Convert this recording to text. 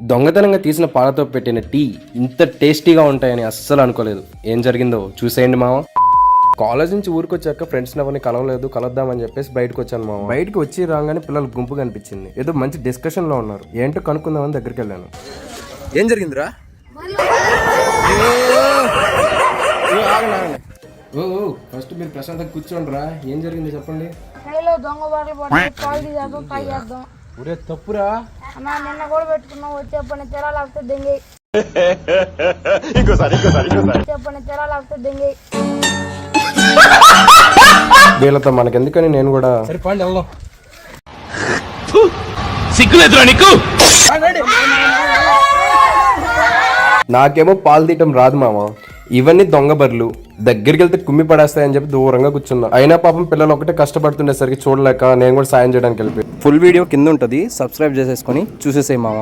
దొంగతనంగా తీసిన పాలతో పెట్టిన టీ ఇంత టేస్టీగా ఉంటాయని అస్సలు అనుకోలేదు. ఏం జరిగిందో చూసేయండి మామ. కాలేజ్ నుంచి ఊరికి వచ్చాక ఫ్రెండ్స్ ఎవరిని కలవలేదు, కలుద్దామని చెప్పేసి బయటకు వచ్చాను మామ. బయటకు వచ్చి రాగానే పిల్లల గుంపు కనిపించింది. ఏదో మంచి డిస్కషన్ లో ఉన్నారు. ఏంటో కనుక్కుందామని దగ్గరికి వెళ్ళాను. ఏం జరిగిందిరా? ఫస్ట్ మీరు ప్రశాంతంగా కూర్చోండి రా. ఏం జరిగింది చెప్పండి. ఒరే తప్పురా అన్నా, నిన్న కూడా పెట్టుకున్నావు. వచ్చే పని తెరా లేకపోతే దెంగి వీళ్ళతో మనకెందుకని నేను కూడా సరిపోండి వెళ్దాం. నాకేమో పాలు తీయటం రాదు మామ. ఇవన్నీ దొంగ బర్రెలు, దగ్గరికి వెళ్తే కుమ్మి పడేస్తాయని చెప్పి దూరంగా కూర్చున్నా. అయినా పాపం పిల్లలు ఒకటే కష్టపడుతుండేసరికి చూడలేక నేను కూడా సాయం చేయడానికి వెళ్ళిపోయి. ఫుల్ వీడియో కింద ఉంటుంది, సబ్స్క్రైబ్ చేసేసుకొని చూసేసేయి మామ.